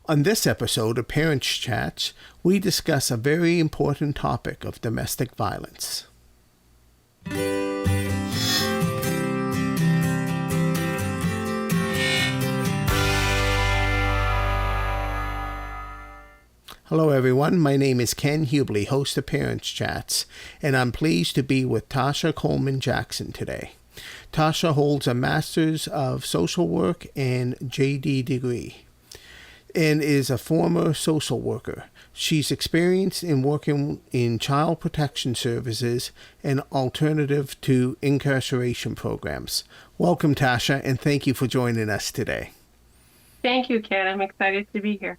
On this episode of Parents Chats, we discuss a very important topic of domestic violence. Hello everyone, my name is Ken Hubley, host of Parents Chats, and I'm pleased to be with Tasha Coleman-Jackson today. Tasha holds a Master's of Social Work and JD degree and is a former social worker. She's experienced in working in child protection services and alternative to incarceration programs. Welcome, Tasha, and thank you for joining us today. Thank you, Ken. I'm excited to be here.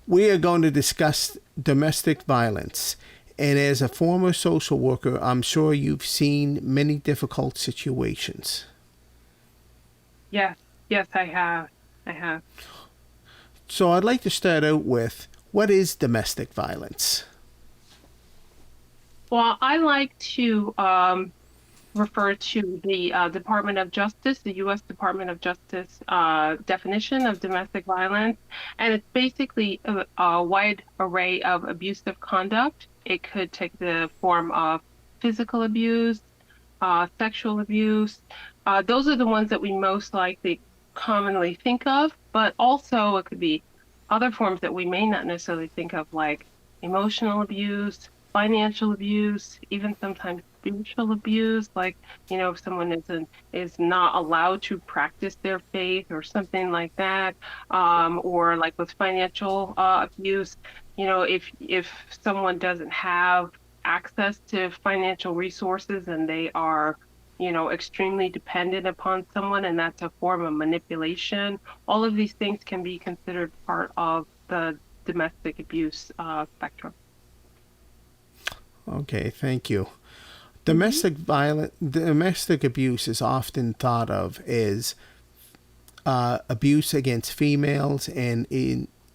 We are going to discuss domestic violence. And as a former social worker, I'm sure you've seen many difficult situations. Yes, I have. So I'd like to start out with, what is domestic violence? Well, I like to refer to the Department of Justice, the U.S. Department of Justice definition of domestic violence. And it's basically a wide array of abusive conduct. It could take the form of physical abuse, sexual abuse. Those are the ones that we most likely commonly think of, but also it could be other forms that we may not necessarily think of, like emotional abuse, financial abuse, even sometimes spiritual abuse, like, if someone is not allowed to practice their faith or something like that, or like with financial abuse, if someone doesn't have access to financial resources and they are extremely dependent upon someone, and that's a form of manipulation. All of these things can be considered part of the domestic abuse spectrum. Okay, thank you. Domestic abuse is often thought of as abuse against females and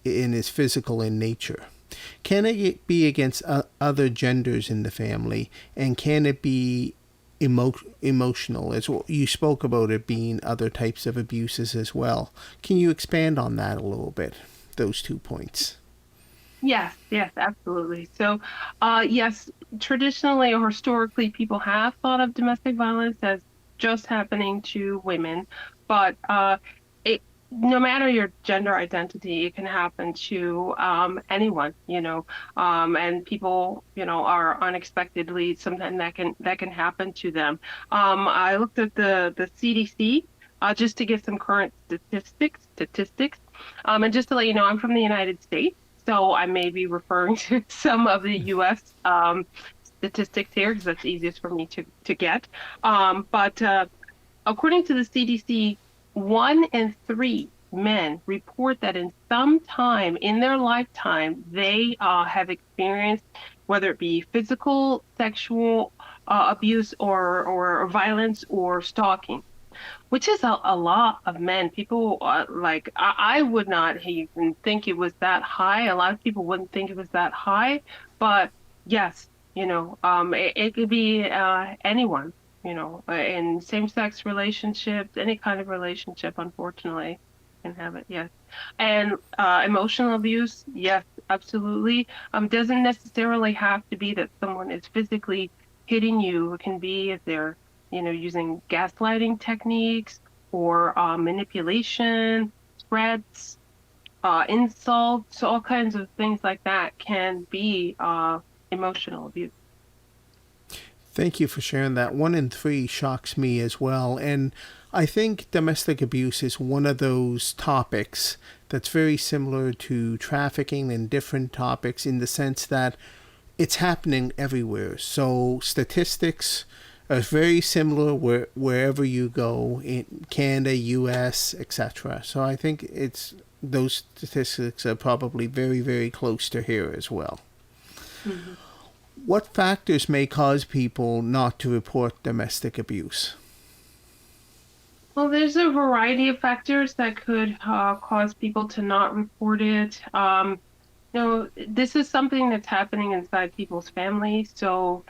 is physical in nature. Can it be against other genders in the family, and can it be emotional? As well, you spoke about it being other types of abuses as well. Can you expand on that a little bit, those 2 points? Yes, absolutely. So, yes, traditionally or historically, people have thought of domestic violence as just happening to women, but no matter your gender identity, it can happen to anyone, and people, are unexpectedly, sometimes that can happen to them. I looked at the CDC just to get some current statistics, and just to let you know, I'm from the United States. So I may be referring to some of the U.S. Statistics here because that's easiest for me to get. But according to the CDC, 1 in 3 men report that in some time in their lifetime, they have experienced, whether it be physical, sexual abuse or violence or stalking, which is a lot of men. People I would not even think it was that high. A lot of people wouldn't think it was that high, but yes, it could be anyone, in same-sex relationships, any kind of relationship, unfortunately, can have it. Yes. And emotional abuse, yes, absolutely. Doesn't necessarily have to be that someone is physically hitting you. It can be if they're using gaslighting techniques or manipulation, threats, insults, all kinds of things like that can be emotional abuse. Thank you for sharing that. 1 in 3 shocks me as well. And I think domestic abuse is one of those topics that's very similar to trafficking and different topics in the sense that it's happening everywhere. So statistics are very similar wherever you go in Canada, US, etc. So I think those statistics are probably very, very close to here as well. Mm-hmm. What factors may cause people not to report domestic abuse? Well, there's a variety of factors that could cause people to not report it. This is something that's happening inside people's families. So,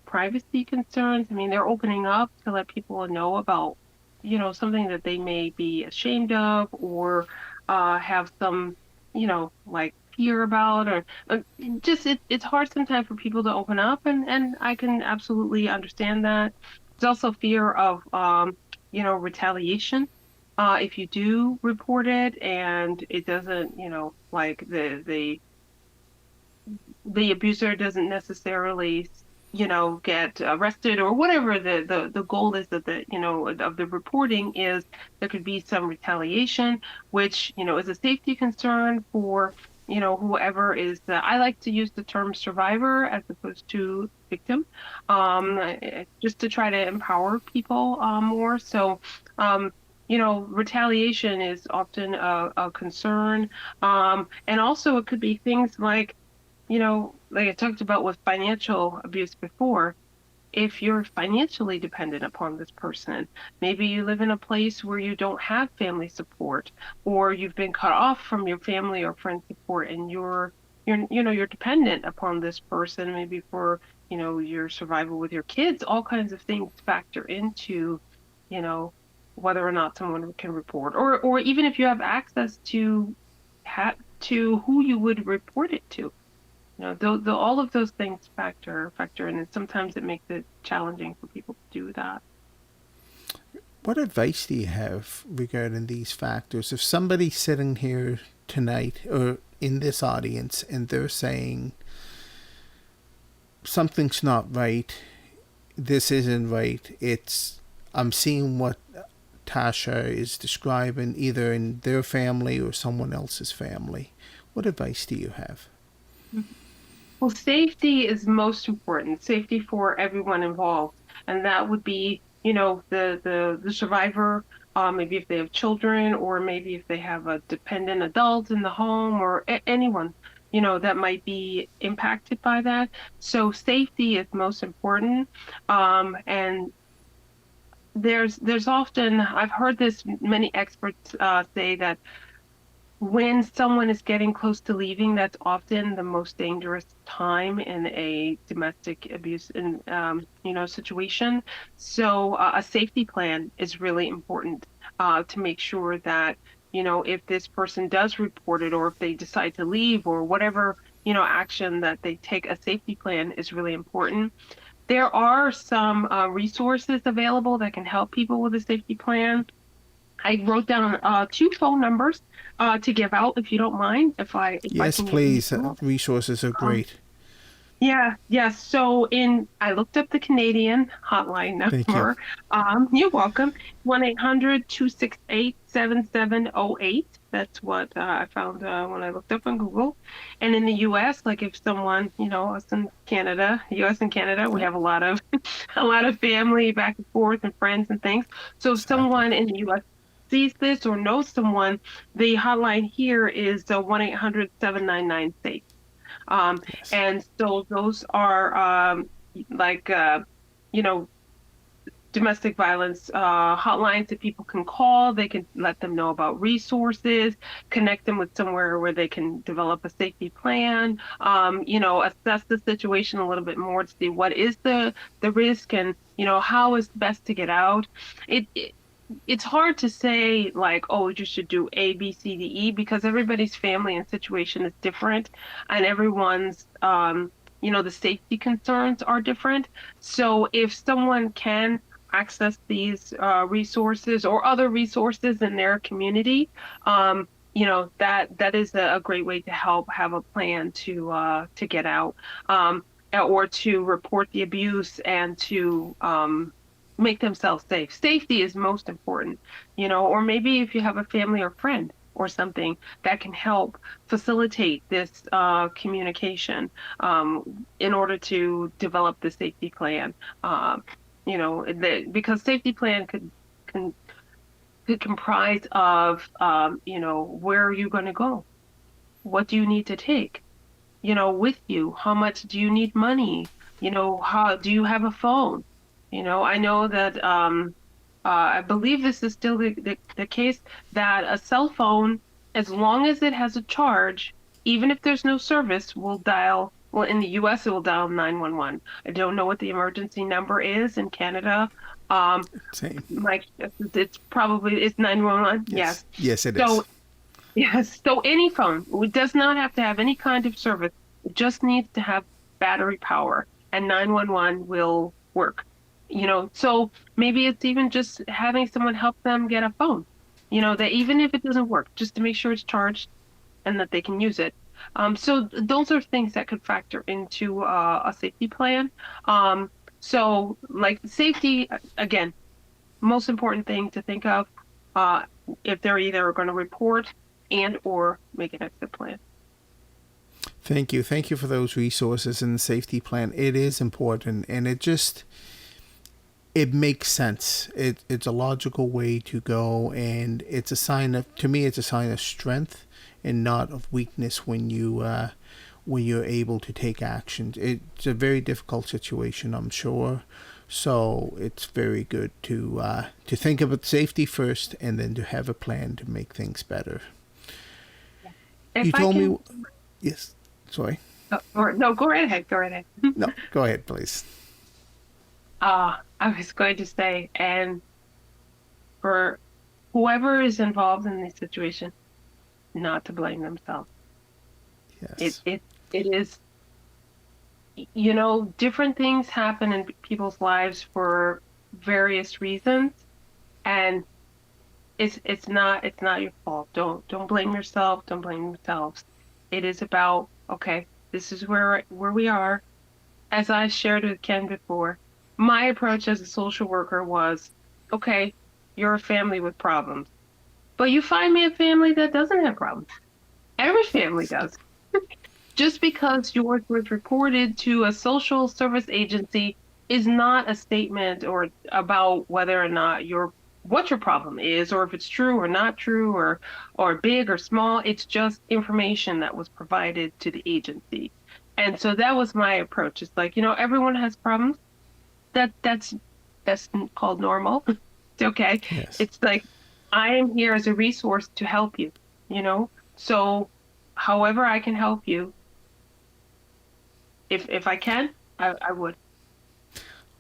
privacy concerns. I mean, they're opening up to let people know about, something that they may be ashamed of or have some, like fear about, or just it's hard sometimes for people to open up, and I can absolutely understand that. There's also fear of retaliation. If you do report it and it doesn't, like the abuser doesn't necessarily, get arrested or whatever the goal is of of the reporting is, there could be some retaliation, which, is a safety concern for, whoever is I like to use the term survivor as opposed to victim, just to try to empower people more. So, retaliation is often a concern. And also it could be things like, like I talked about with financial abuse before, if you're financially dependent upon this person, maybe you live in a place where you don't have family support, or you've been cut off from your family or friend support, and you're dependent upon this person, maybe for, your survival with your kids. All kinds of things factor into, you know, whether or not someone can report, or even if you have access to who you would report it to. All of those things factor in, and sometimes it makes it challenging for people to do that. What advice do you have regarding these factors? If somebody's sitting here tonight or in this audience and they're saying something's not right, this isn't right, I'm seeing what Tasha is describing either in their family or someone else's family. What advice do you have? Well, safety is most important, safety for everyone involved. And that would be, the survivor, maybe if they have children, or maybe if they have a dependent adult in the home, or anyone, that might be impacted by that. So safety is most important. And there's often, I've heard this, many experts say that when someone is getting close to leaving, that's often the most dangerous time in a domestic abuse situation. So a safety plan is really important to make sure that, if this person does report it, or if they decide to leave, or whatever, action that they take, a safety plan is really important. There are some resources available that can help people with a safety plan. I wrote down two phone numbers to give out, if you don't mind, if I Yes, can give you please. two. Resources are Um, great. yeah. So I looked up the Canadian hotline Thank you. number. You're welcome. 1-800-268-7708. That's what I found when I looked up on Google. And in the U.S., like if someone, us in Canada, U.S. and Canada, we Yep, have a lot of a lot of family back and forth and friends and things. So if exactly. someone in the U.S. sees this or knows someone, the hotline here is 1-800-799-SAFE. Um, Yes. and so those are like you know domestic violence hotlines that people can call. They can let them know about resources, connect them with somewhere where they can develop a safety plan, assess the situation a little bit more to see what is the risk, and how is best to get out. It it's hard to say like, oh, you should do A, B, C, D, E, because everybody's family and situation is different, and everyone's the safety concerns are different. So if someone can access these resources or other resources in their community, that is a great way to help have a plan to get out. Or to report the abuse and to make themselves safe. Safety is most important, or maybe if you have a family or friend or something that can help facilitate this communication in order to develop the safety plan. Because safety plan can, could comprise of, where are you going to go? What do you need to take? With you? How much do you need money? How do you have a phone? I know that I believe this is still the case, that a cell phone, as long as it has a charge, even if there's no service, will dial. Well, in the U.S., it will dial 911. I don't know what the emergency number is in Canada. Um, Same. Mike, it's probably it's 911. Yes. Yes. Yes, it So is. Yes. So any phone, it does not have to have any kind of service. It just needs to have battery power, and 911 will work. So maybe it's even just having someone help them get a phone. That even if it doesn't work, just to make sure it's charged and that they can use it. So those are things that could factor into a safety plan. Um, so like safety, again, most important thing to think of uh, if they're either going to report and or make an exit plan. Thank you. Thank you for those resources and the safety plan. It is important, and it makes sense. It's a logical way to go, and it's a sign of, to me, it's a sign of strength and not of weakness when you're able to take action. It's a very difficult situation, I'm sure. So it's very good to think about safety first, and then to have a plan to make things better. If You I told can, me, yes. Sorry. or no, go right ahead. Go right ahead. No, go ahead, please. I was going to say, and for whoever is involved in this situation, not to blame themselves. It Yes. it it is, different things happen in people's lives for various reasons, and it's not your fault. Don't blame yourself. Don't blame yourselves. It is about, okay, this is where we are. As I shared with Ken before, my approach as a social worker was, okay, you're a family with problems, but you find me a family that doesn't have problems. Every family does. Just because yours was reported to a social service agency is not a statement or about whether or not what your problem is, or if it's true or not true, or big or small. It's just information that was provided to the agency. And so that was my approach. It's like, everyone has problems. That's called normal. It's okay. Yes. It's like, I am here as a resource to help you, you know? So however I can help you, if I can, I would.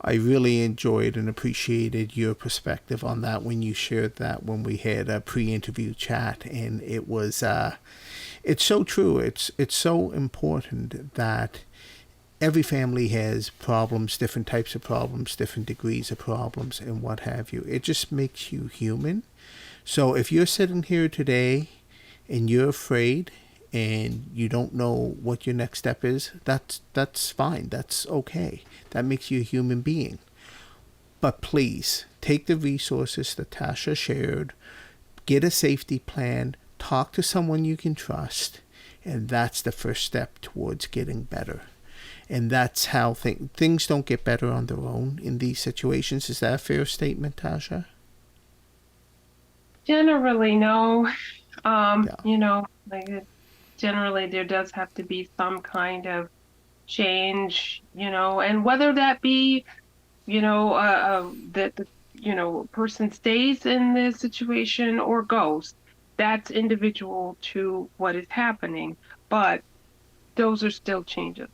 I really enjoyed and appreciated your perspective on that when you shared that when we had a pre-interview chat, and it's so true. It's so important that every family has problems, different types of problems, different degrees of problems, and what have you. It just makes you human. So if you're sitting here today and you're afraid and you don't know what your next step is, that's fine. That's okay. That makes you a human being. But please take the resources that Tasha shared, get a safety plan, talk to someone you can trust, and that's the first step towards getting better. And that's how things don't get better on their own in these situations. Is that a fair statement, Tasha? Generally, no. Yeah. Like generally there does have to be some kind of change, and whether that be, that the, person stays in the situation or goes, that's individual to what is happening. But those are still changes.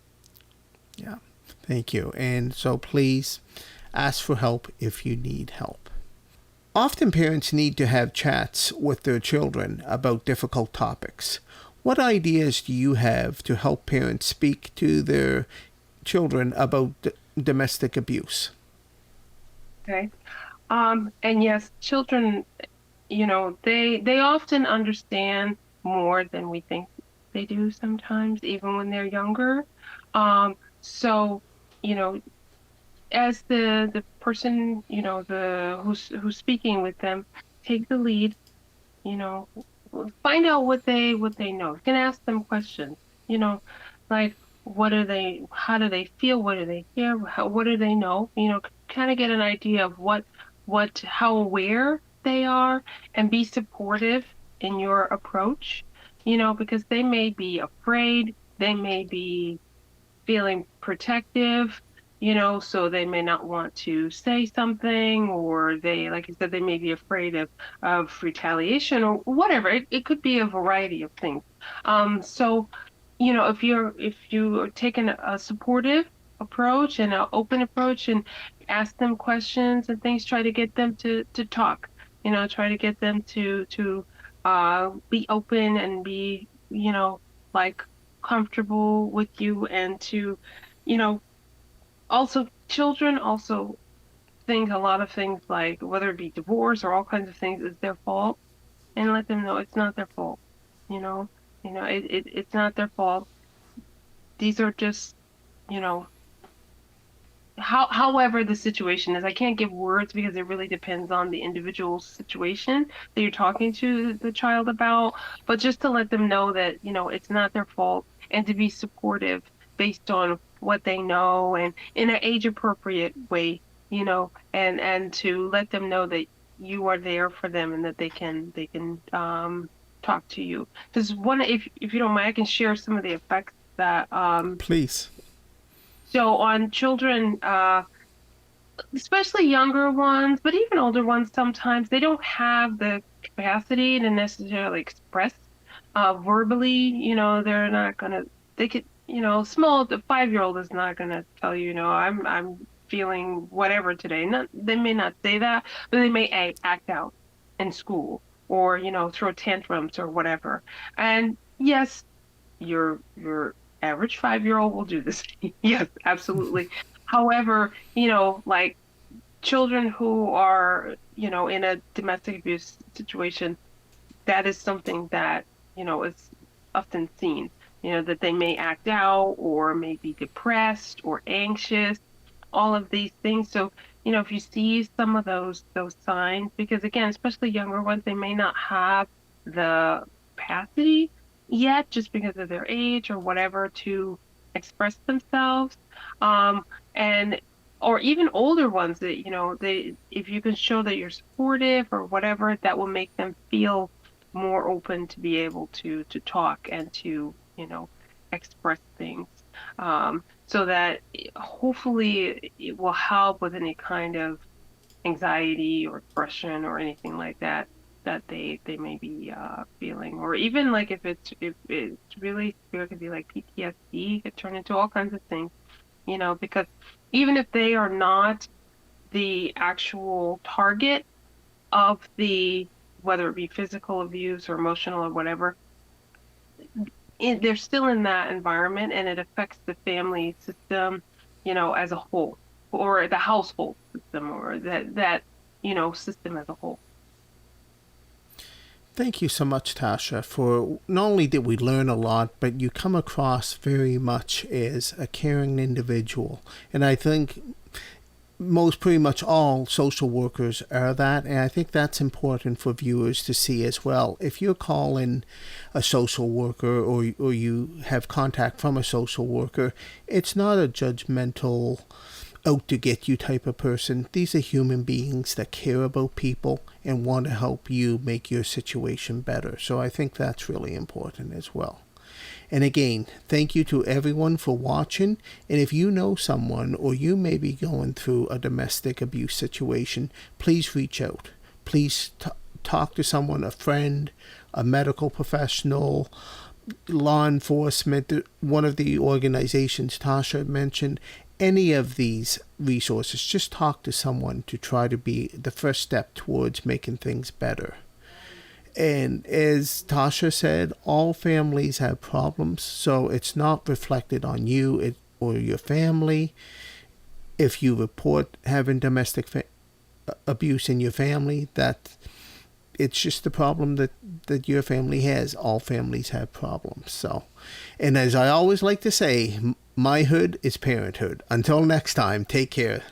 Yeah. Thank you. And so please ask for help if you need help. Often parents need to have chats with their children about difficult topics. What ideas do you have to help parents speak to their children about domestic abuse? Okay. And yes, children, they often understand more than we think they do sometimes, even when they're younger. So, you know, as the person, the who's speaking with them, take the lead, you know, find out what they know. You can ask them questions, you know, like how do they feel? What do they hear? What do they know? Kind of get an idea of how aware they are, and be supportive in your approach, because they may be afraid, they may be feeling protective, so they may not want to say something, or they, like I said, they may be afraid of retaliation or whatever. It could be a variety of things. So, if you are taking a supportive approach and an open approach, and ask them questions and things, try to get them to talk, try to get them to be open and be, like comfortable with you, and to, you know, also children also think a lot of things, like whether it be divorce or all kinds of things, is their fault, and let them know it's not their fault. You know, it's not their fault. These are just, you know, however the situation is. I can't give words because it really depends on the individual situation that you're talking to the child about, but just to let them know that, it's not their fault, and to be supportive based on what they know, and in an age appropriate way, and to let them know that you are there for them, and that they can talk to you. Because one, if you don't mind, I can share some of the effects that Please. so on children, especially younger ones, but even older ones, sometimes they don't have the capacity to necessarily express verbally. They're not gonna. They could, small. The 5-year-old is not gonna tell you, I'm feeling whatever today. Not, they may not say that, but they may act out in school, or throw tantrums or whatever. And yes, your average 5-year-old will do this. Yes, absolutely. However, like children who are, in a domestic abuse situation, that is something that, is often seen, that they may act out, or may be depressed or anxious, all of these things. So, if you see some of those signs, because again, especially younger ones, they may not have the capacity yet, just because of their age or whatever, to express themselves. And or even older ones that, if you can show that you're supportive or whatever, that will make them feel more open to be able to talk, and to, express things. So that hopefully it will help with any kind of anxiety or depression or anything like that, that they may be feeling. Or even like if it's really severe, it could be like PTSD, it could turn into all kinds of things, because even if they are not the actual target of the, whether it be physical abuse or emotional or whatever, they're still in that environment, and it affects the family system, as a whole, or the household system, or that system as a whole. Thank you so much, Tasha, for not only did we learn a lot, but you come across very much as a caring individual. And I think most, pretty much all social workers are that, and I think that's important for viewers to see as well. If you're calling a social worker, or you have contact from a social worker, it's not a judgmental, out to get you type of person. These are human beings that care about people and want to help you make your situation better. So I think that's really important as well. And again, thank you to everyone for watching. And if you know someone, or you may be going through a domestic abuse situation, please reach out. Please talk to someone, a friend, a medical professional, law enforcement, one of the organizations Tasha mentioned. Any of these resources, just talk to someone to try to be the first step towards making things better. And as Tasha said, all families have problems, so it's not reflected on you or your family. If you report having domestic abuse in your family, that it's just the problem that your family has. All families have problems. So, and as I always like to say, my hood is parenthood. Until next time, take care.